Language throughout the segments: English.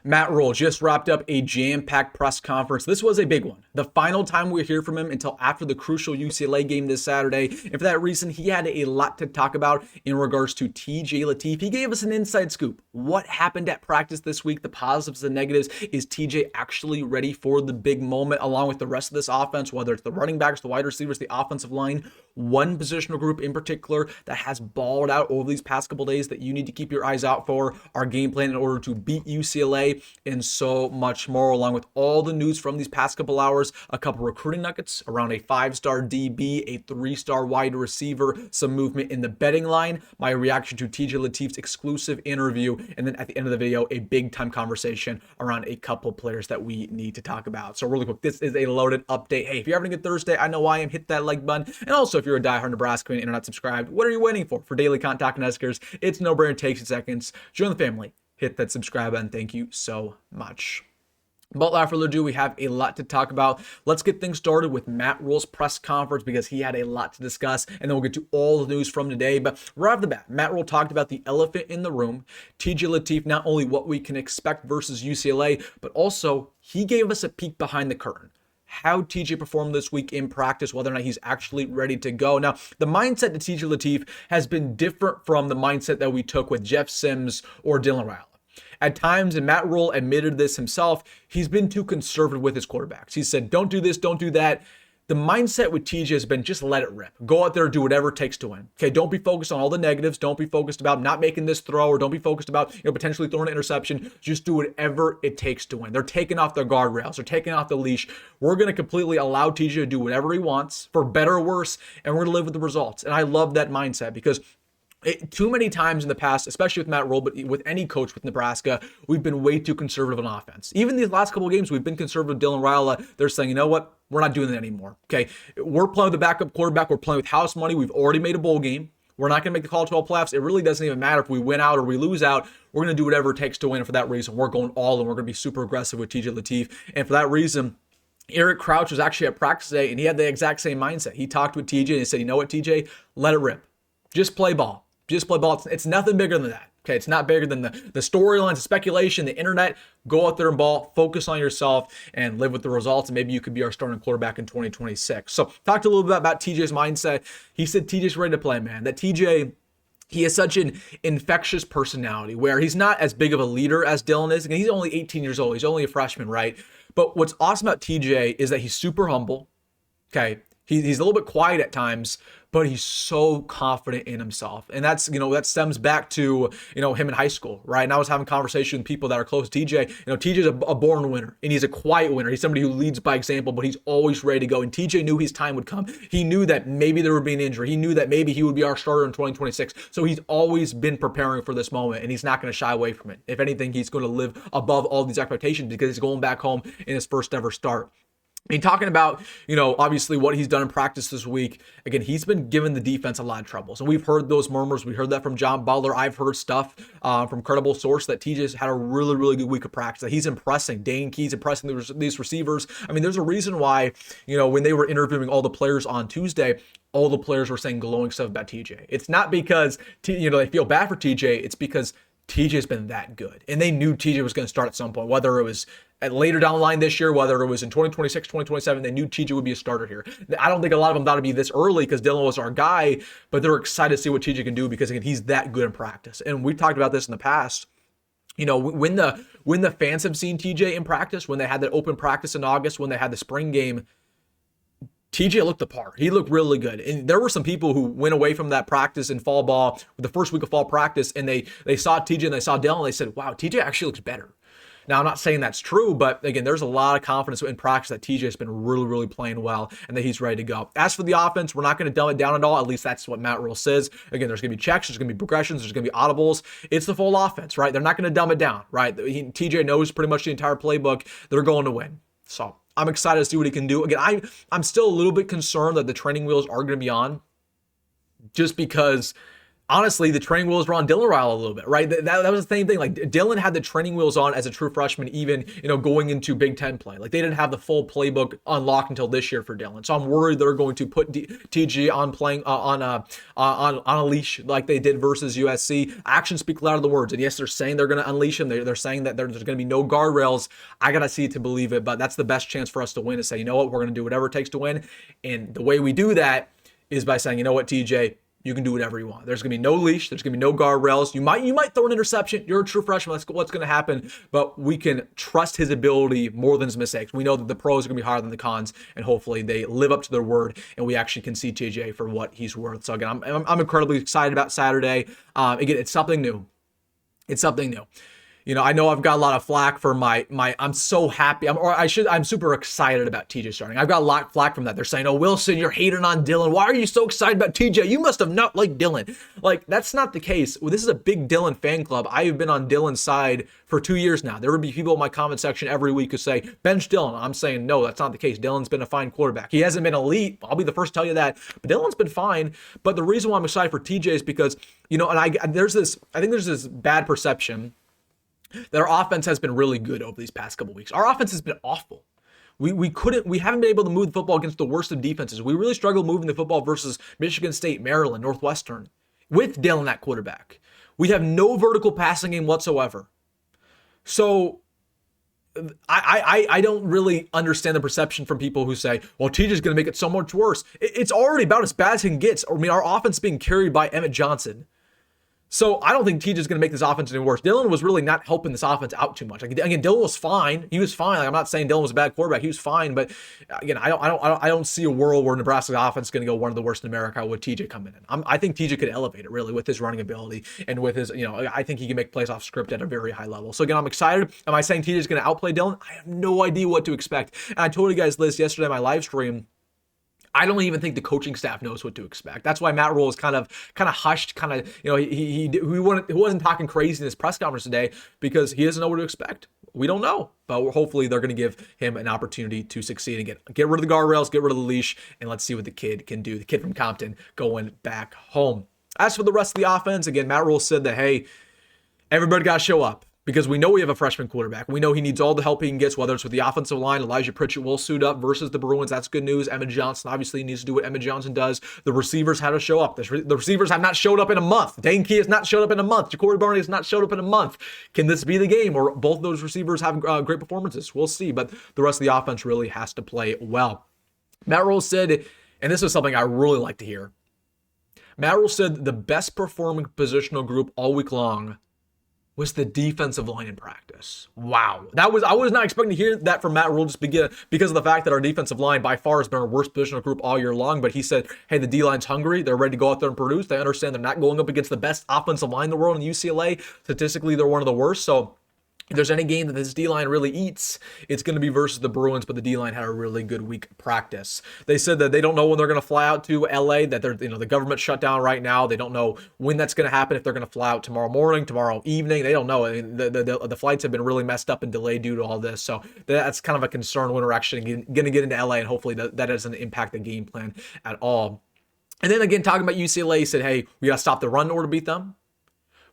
Matt Rhule just wrapped up a jam-packed press conference. This was a big one. The final time we hear from him until after the crucial UCLA game this Saturday. And for that reason, he had a lot to talk about in regards to TJ Lateef. He gave us an inside scoop. What happened at practice this week, the positives and negatives. Is TJ actually ready for the big moment along with the rest of this offense, whether it's the running backs, the wide receivers, the offensive line? One positional group in particular that has balled out over these past couple days that you need to keep your eyes out for, our game plan in order to beat UCLA, and so much more, along with all the news from these past couple hours, a couple recruiting nuggets around a 5-star DB, a 3-star wide receiver, some movement in the betting line, my reaction to TJ Lateef's exclusive interview, and then at the end of the video, a big time conversation around a couple players that we need to talk about. So really quick, this is a loaded update. Hey, if you're having a good Thursday, I know I am, hit that like button. And also, if you're a diehard Nebraska fan and are not subscribed, what are you waiting for? For daily content talking Huskers, it's no brainer, takes 2 seconds. Join the family. Hit that subscribe button. Thank you so much. But without further ado, we have a lot to talk about. Let's get things started with Matt Rhule's press conference because he had a lot to discuss, and then we'll get to all the news from today. But right off the bat, Matt Rhule talked about the elephant in the room, TJ Lateef, not only what we can expect versus UCLA, but also he gave us a peek behind the curtain. How TJ performed this week in practice, whether or not he's actually ready to go. Now, the mindset to TJ Lateef has been different from the mindset that we took with Jeff Sims or Dylan Raiola. At times, and Matt Rhule admitted this himself, he's been too conservative with his quarterbacks. He said, don't do this, don't do that. The mindset with TJ has been just let it rip. Go out there, do whatever it takes to win. Okay, don't be focused on all the negatives. Don't be focused about not making this throw, or don't be focused about potentially throwing an interception. Just do whatever it takes to win. They're taking off their guardrails. They're taking off the leash. We're going to completely allow TJ to do whatever he wants, for better or worse, and we're going to live with the results. And I love that mindset because too many times in the past, especially with Matt Rhule, but with any coach with Nebraska, we've been way too conservative on offense. Even these last couple of games, we've been conservative with Dylan Raiola. They're saying, you know what? We're not doing that anymore. Okay, we're playing with the backup quarterback. We're playing with house money. We've already made a bowl game. We're not going to make the College 12 playoffs. It really doesn't even matter if we win out or we lose out. We're going to do whatever it takes to win. And for that reason, we're going all in. We're going to be super aggressive with TJ Lateef. And for that reason, Eric Crouch was actually at practice today, and he had the exact same mindset. He talked with TJ and he said, you know what, TJ? Let it rip. Just play ball. Just play ball. It's nothing bigger than that. Okay, it's not bigger than the storylines, the speculation, the internet. Go out there and ball, focus on yourself, and live with the results, and maybe you could be our starting quarterback in 2026. So talked a little bit about TJ's mindset. He said TJ's ready to play, man. That TJ, he has such an infectious personality where he's not as big of a leader as Dylan is. Again, he's only 18 years old. He's only a freshman, right? But what's awesome about TJ is that he's super humble. Okay, he's a little bit quiet at times, but he's so confident in himself. And that's, that stems back to, him in high school, right? And I was having conversation with people that are close to TJ. TJ's a born winner, and he's a quiet winner. He's somebody who leads by example, but he's always ready to go. And TJ knew his time would come. He knew that maybe there would be an injury. He knew that maybe he would be our starter in 2026. So he's always been preparing for this moment, and he's not going to shy away from it. If anything, he's going to live above all these expectations because he's going back home in his first ever start. Talking about, obviously what he's done in practice this week, again, he's been giving the defense a lot of trouble. So we've heard those murmurs. We heard that from John Butler. I've heard stuff from credible source that TJ's had a really, really good week of practice, that he's impressing. Dane Key's impressing these receivers. I mean, there's a reason why, when they were interviewing all the players on Tuesday, all the players were saying glowing stuff about TJ. It's not because, they feel bad for TJ. It's because TJ's been that good. And they knew TJ was going to start at some point, whether it was at later down the line this year, whether it was in 2026, 2027, they knew TJ would be a starter here. I don't think a lot of them thought it'd be this early because Dylan was our guy, but they're excited to see what TJ can do because, again, he's that good in practice. And we've talked about this in the past. When the fans have seen TJ in practice, when they had that open practice in August, when they had the spring game, TJ looked the part. He looked really good. And there were some people who went away from that practice in fall ball, the first week of fall practice, and they saw TJ and they saw Dylan and they said, wow, TJ actually looks better. Now, I'm not saying that's true, but again, there's a lot of confidence in practice that TJ has been really, really playing well and that he's ready to go. As for the offense, we're not going to dumb it down at all. At least that's what Matt Rhule says. Again, there's going to be checks, there's going to be progressions, there's going to be audibles. It's the full offense, right? They're not going to dumb it down, right? TJ knows pretty much the entire playbook. They're going to win. So I'm excited to see what he can do. Again, I'm still a little bit concerned that the training wheels are going to be on just because honestly, the training wheels were on Dylan Raiola a little bit, right? That was the same thing. Like Dylan had the training wheels on as a true freshman, even, going into Big Ten play. Like they didn't have the full playbook unlocked until this year for Dylan. So I'm worried they're going to put TG on playing on a leash like they did versus USC. Actions speak louder than words. And yes, they're saying they're going to unleash him. They're saying that there's going to be no guardrails. I got to see it to believe it, but that's the best chance for us to win, is say, you know what, we're going to do whatever it takes to win. And the way we do that is by saying, you know what, TJ, you can do whatever you want. There's going to be no leash. There's going to be no guardrails. You might throw an interception. You're a true freshman. That's what's going to happen. But we can trust his ability more than his mistakes. We know that the pros are going to be higher than the cons, and hopefully they live up to their word, and we actually can see TJ for what he's worth. So again, I'm incredibly excited about Saturday. Again, it's something new. It's something new. I know I've got a lot of flack for I'm so happy. I'm super excited about TJ starting. I've got a lot of flack from that. They're saying, oh, Wilson, you're hating on Dylan. Why are you so excited about TJ? You must have not liked Dylan. Like, that's not the case. Well, this is a big Dylan fan club. I have been on Dylan's side for 2 years now. There would be people in my comment section every week who say, bench Dylan. I'm saying, no, that's not the case. Dylan's been a fine quarterback. He hasn't been elite. I'll be the first to tell you that. But Dylan's been fine. But the reason why I'm excited for TJ is because, I think there's this bad perception that our offense has been really good over these past couple weeks. Our offense has been awful. We haven't been able to move the football against the worst of defenses. We really struggled moving the football versus Michigan State, Maryland, Northwestern, with Dylan at quarterback. We have no vertical passing game whatsoever. So I don't really understand the perception from people who say, well, TJ's going to make it so much worse. It's already about as bad as it gets. Our offense is being carried by Emmett Johnson. So I don't think TJ's going to make this offense any worse. Dylan was really not helping this offense out too much. Like, again, Dylan was fine. He was fine. Like, I'm not saying Dylan was a bad quarterback. He was fine. But again, I don't see a world where Nebraska's offense is going to go one of the worst in America with TJ coming in. I think TJ could elevate it really with his running ability and with his, I think he can make plays off script at a very high level. So again, I'm excited. Am I saying TJ's going to outplay Dylan? I have no idea what to expect. And I told you guys this yesterday in my live stream. I don't even think the coaching staff knows what to expect. That's why Matt Rhule is kind of hushed, he wasn't talking crazy in his press conference today because he doesn't know what to expect. We don't know, but hopefully they're going to give him an opportunity to succeed and get rid of the guardrails, get rid of the leash, and let's see what the kid can do. The kid from Compton going back home. As for the rest of the offense, again, Matt Rhule said that, hey, everybody got to show up. Because we know we have a freshman quarterback. We know he needs all the help he can get, whether it's with the offensive line. Elijah Pritchett will suit up versus the Bruins. That's good news. Emmett Johnson obviously needs to do what Emmett Johnson does. The receivers had to show up. The receivers have not showed up in a month. Dane Key has not showed up in a month. Jacory Barney has not showed up in a month. Can this be the game where both of those receivers have great performances? We'll see. But the rest of the offense really has to play well. Matt Rhule said, and this is something I really like to hear. Matt Rhule said the best performing positional group all week long was the defensive line in practice. Wow. I was not expecting to hear that from Matt Rhule just because of the fact that our defensive line by far has been our worst positional group all year long. But he said, hey, the D-line's hungry. They're ready to go out there and produce. They understand they're not going up against the best offensive line in the world in UCLA. Statistically, they're one of the worst. So if there's any game that this D-line really eats, it's going to be versus the Bruins, but the D-line had a really good week practice. They said that they don't know when they're going to fly out to LA, that they're, the government shut down right now. They don't know when that's going to happen, if they're going to fly out tomorrow morning, tomorrow evening. They don't know. I mean, the flights have been really messed up and delayed due to all this. So that's kind of a concern when we're actually going to get into LA, and hopefully that doesn't impact the game plan at all. And then again, talking about UCLA, he said, hey, we got to stop the run in order to beat them.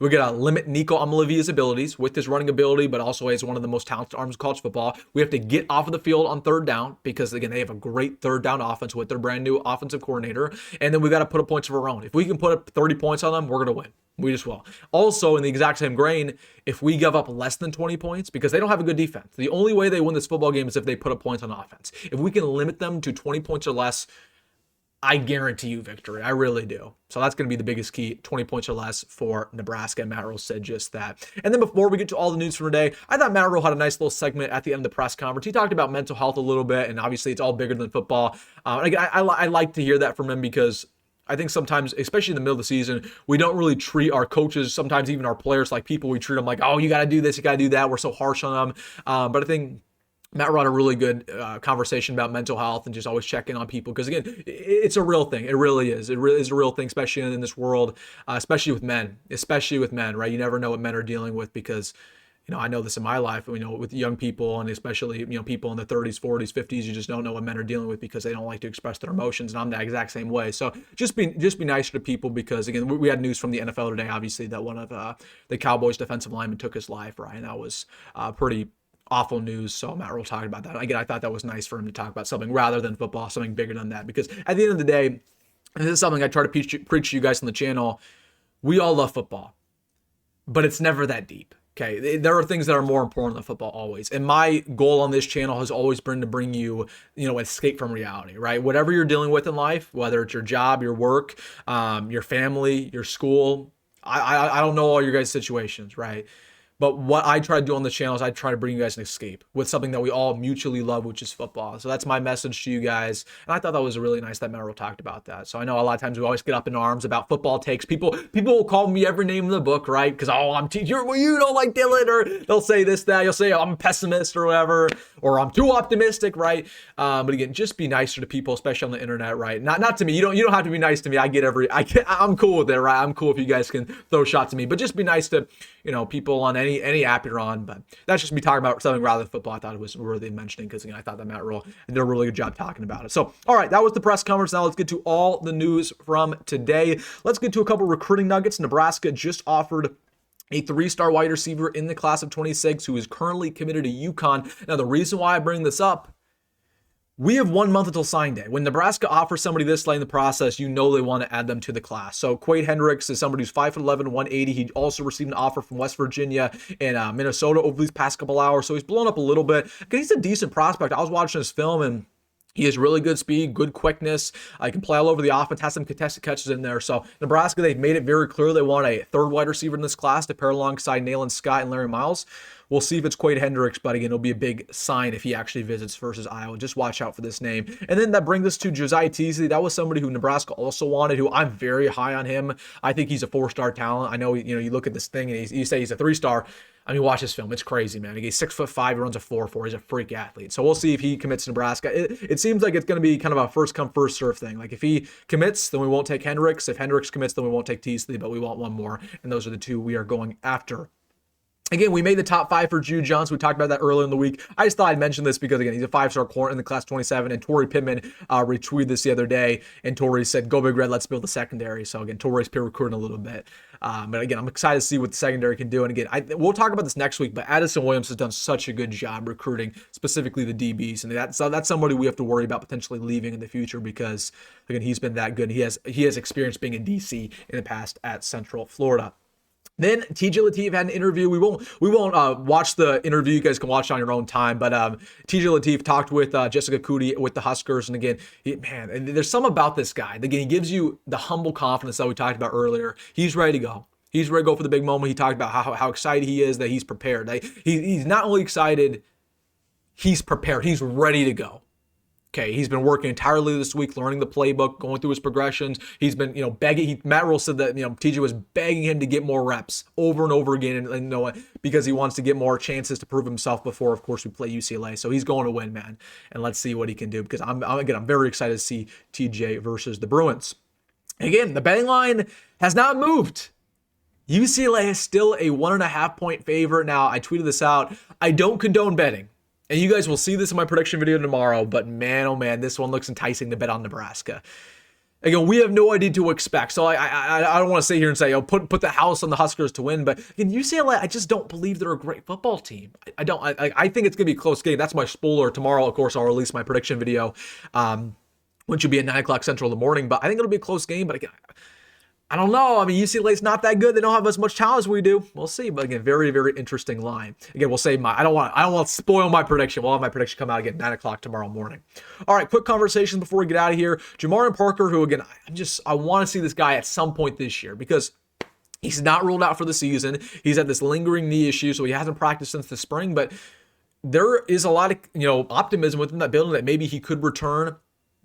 We're going to limit Nico Amalavia's abilities with his running ability, but also as one of the most talented arms of college football. We have to get off of the field on third down because, again, they have a great third down offense with their brand new offensive coordinator. And then we got to put up points of our own. If we can put up 30 points on them, we're going to win. We just will. Also, in the exact same grain, if we give up less than 20 points, because they don't have a good defense, the only way they win this football game is if they put up points on offense. If we can limit them to 20 points or less, I guarantee you victory. I really do. So that's going to be the biggest key, 20 points or less for Nebraska. Matt Rhule said just that. And then before we get to all the news from today, I thought Matt Rhule had a nice little segment at the end of the press conference. He talked about mental health a little bit, and obviously it's all bigger than football. Again, I like to hear that from him because I think sometimes, especially in the middle of the season, we don't really treat our coaches, sometimes even our players, like people. We treat them like, oh, you got to do this, you got to do that. We're so harsh on them. But I think Matt had a really good conversation about mental health and just always checking on people. Because again, it's a real thing. It really is. It really is a real thing, especially in this world, especially with men, right? You never know what men are dealing with because I know this in my life, with young people and especially, people in the 30s, 40s, 50s, you just don't know what men are dealing with because they don't like to express their emotions. And I'm the exact same way. So just be nicer to people because, again, we had news from the NFL today, obviously, that one of the Cowboys defensive linemen took his life, right? And that was pretty awful news. So Matt Rhule talking about that. Again, I thought that was nice for him to talk about something rather than football, something bigger than that. Because at the end of the day, and this is something I try to preach to you guys on the channel, we all love football, but it's never that deep. Okay, there are things that are more important than football always. And my goal on this channel has always been to bring you, escape from reality, right? Whatever you're dealing with in life, whether it's your job, your work, your family, your school, I don't know all your guys' situations, right? But what I try to do on the channel is I try to bring you guys an escape with something that we all mutually love, which is football. So that's my message to you guys. And I thought that was really nice that Matt Rhule talked about that. So I know a lot of times we always get up in arms about football takes. People will call me every name in the book, right? Because, I'm teacher, well, you don't like Dylan, or they'll say this, that. You'll say I'm a pessimist or whatever, or I'm too optimistic, right? But again, just be nicer to people, especially on the internet, right? Not to me. You don't have to be nice to me. I'm cool with it, right? I'm cool if you guys can throw shots at me, but just be nice to, people on any app you're on. But that's just me talking about something rather than football. I thought it was worthy of mentioning because, again, I thought that Matt Rhule did a really good job talking about it. So, all right, that was the press conference. Now let's get to all the news from today. Let's get to a couple recruiting nuggets. Nebraska just offered a 3-star wide receiver in the class of 26 who is currently committed to UConn. Now, the reason why I bring this up, we have 1 month until sign day. When Nebraska offers somebody this late in the process, they want to add them to the class. So Heinrich is somebody who's 5'11", 180. He also received an offer from West Virginia and Minnesota over these past couple hours. So he's blown up a little bit. He's a decent prospect. I was watching his film and he has really good speed, good quickness. He can play all over the offense, has some contested catches in there. So Nebraska, they've made it very clear they want a third wide receiver in this class to pair alongside Nayland Scott and Larry Miles. We'll see if it's Heinrich, but again, it'll be a big sign if he actually visits versus Iowa. Just watch out for this name. And then that brings us to Josiah Teasley. That was somebody who Nebraska also wanted, who I'm very high on him. I think he's a 4-star talent. I know, you look at this thing and you say he's a 3-star. I mean, watch his film. It's crazy, man. He's 6'5", he runs a 4.4. He's a freak athlete. So we'll see if he commits to Nebraska. It seems like it's going to be kind of a first come, first serve thing. Like if he commits, then we won't take Heinrichs. If Heinrichs commits, then we won't take Teasley, but we want one more. And those are the two we are going after. Again, we made the top 5 for Jude Johnson. We talked about that earlier in the week. I just thought I'd mention this because, again, he's a 5-star corner in the class 27, and Torrey Pittman retweeted this the other day, and Torrey said, "Go Big Red, let's build the secondary." So, again, Torrey's peer recruiting a little bit. But, again, I'm excited to see what the secondary can do. And, again, we'll talk about this next week, but Addison Williams has done such a good job recruiting, specifically the DBs. And that's somebody we have to worry about potentially leaving in the future because, again, he's been that good. He has experience being in D.C. in the past at Central Florida. Then TJ Lateef had an interview. We won't watch the interview. You guys can watch it on your own time. But TJ Lateef talked with Jessica Cootie with the Huskers. And again, and there's some about this guy. Again, he gives you the humble confidence that we talked about earlier. He's ready to go. He's ready to go for the big moment. He talked about how excited he is, that he's prepared. He's not only excited, he's prepared. He's ready to go. Okay, he's been working entirely this week, learning the playbook, going through his progressions. He's been, begging. Matt Rhule said that, TJ was begging him to get more reps over and over again, and because he wants to get more chances to prove himself before, of course, we play UCLA. So he's going to win, man, and let's see what he can do. Because I'm very excited to see TJ versus the Bruins. Again, the betting line has not moved. UCLA is still a 1.5 point favorite. Now, I tweeted this out. I don't condone betting. And you guys will see this in my prediction video tomorrow, but man, oh man, this one looks enticing to bet on Nebraska. Again, we have no idea to expect, so I don't want to sit here and say, put the house on the Huskers to win, but in UCLA, I just don't believe they're a great football team. I think it's going to be a close game. That's my spoiler. Tomorrow, of course, I'll release my prediction video, which will be at 9 o'clock Central in the morning, but I think it'll be a close game, but again, I don't know. I mean, UCLA's not that good. They don't have as much talent as we do. We'll see. But again, very, very interesting line. Again, we'll say I don't want to spoil my prediction. We'll have my prediction come out again 9 o'clock tomorrow morning. All right, quick conversation before we get out of here. Jamarion Parker, who again, I want to see this guy at some point this year because he's not ruled out for the season. He's had this lingering knee issue, so he hasn't practiced since the spring. But there is a lot of optimism within that building that maybe he could return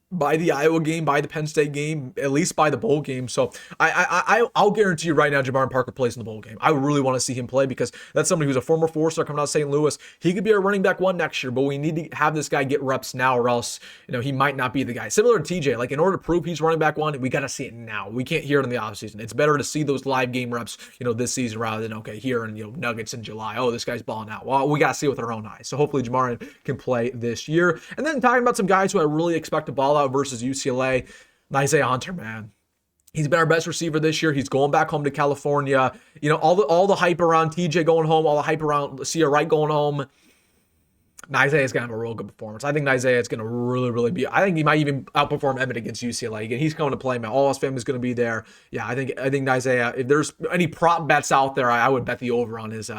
by the Iowa game, by the Penn State game, at least by the bowl game. So I'll guarantee you right now, Jamarion Parker plays in the bowl game. I really want to see him play because that's somebody who's a former four-star coming out of St. Louis. He could be our running back one next year, but we need to have this guy get reps now, or else he might not be the guy. Similar to TJ, like in order to prove he's running back one, we got to see it now. We can't hear it in the offseason. It's better to see those live game reps, this season rather than here in Nuggets in July. Oh, this guy's balling out. Well, we got to see it with our own eyes. So hopefully Jamarion can play this year. And then talking about some guys who I really expect to ball out versus UCLA. Nyziah Hunter, man. He's been our best receiver this year. He's going back home to California. All the hype around TJ going home, all the hype around Cia Wright going home. Nyziah is going to have a real good performance. I think Nyziah is going to really, really be. I think he might even outperform Emmett against UCLA. Again, he's coming to play, man. All his family is going to be there. Yeah, I think Nyziah. If there's any prop bets out there, I would bet the over on his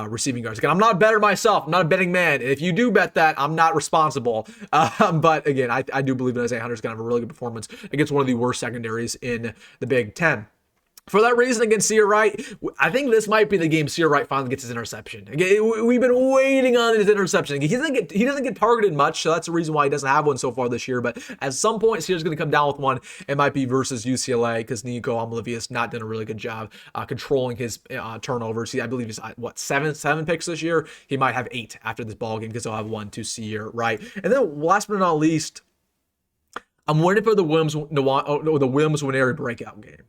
receiving yards. Again, I'm not a bettor myself. I'm not a betting man. If you do bet that, I'm not responsible. But again, I do believe Nyziah Hunter is going to have a really good performance against one of the worst secondaries in the Big Ten. For that reason, against Cia Wright, I think this might be the game Cia Wright finally gets his interception. Again, we've been waiting on his interception. He doesn't get targeted much, so that's the reason why he doesn't have one so far this year. But at some point, Cia's going to come down with one. It might be versus UCLA because Nico Amalivius not done a really good job controlling his turnovers. I believe he's seven picks this year. He might have 8 after this ball game because he'll have 1 to Cia Wright. And then last but not least, I'm waiting for the Williams Nwaneri breakout game.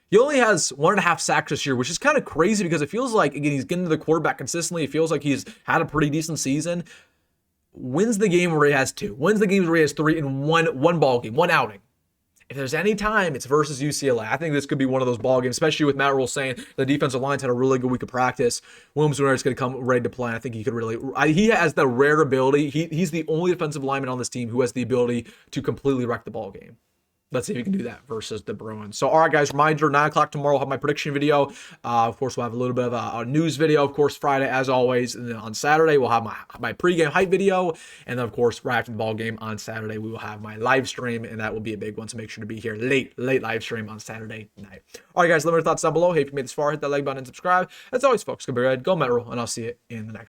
He only has 1.5 sacks this year, which is kind of crazy because it feels like, again, he's getting to the quarterback consistently. It feels like he's had a pretty decent season. Wins the game where he has 2. Wins the games where he has 3 in one ball game, one outing. If there's any time, it's versus UCLA. I think this could be one of those ball games, especially with Matt Rule saying the defensive line's had a really good week of practice. Williams Nwaneri is going to come ready to play. I think he could really. He has the rare ability. He's the only defensive lineman on this team who has the ability to completely wreck the ball game. Let's see if we can do that versus the Bruins. So, all right, guys, reminder, 9 o'clock tomorrow, I'll have my prediction video. Of course, we'll have a little bit of a news video, of course, Friday, as always. And then on Saturday, we'll have my pregame hype video. And then, of course, right after the ball game on Saturday, we will have my live stream. And that will be a big one, so make sure to be here late live stream on Saturday night. All right, guys, let me know your thoughts down below. Hey, if you made this far, hit that like button and subscribe. As always, folks, go be red, go Metro, and I'll see you in the next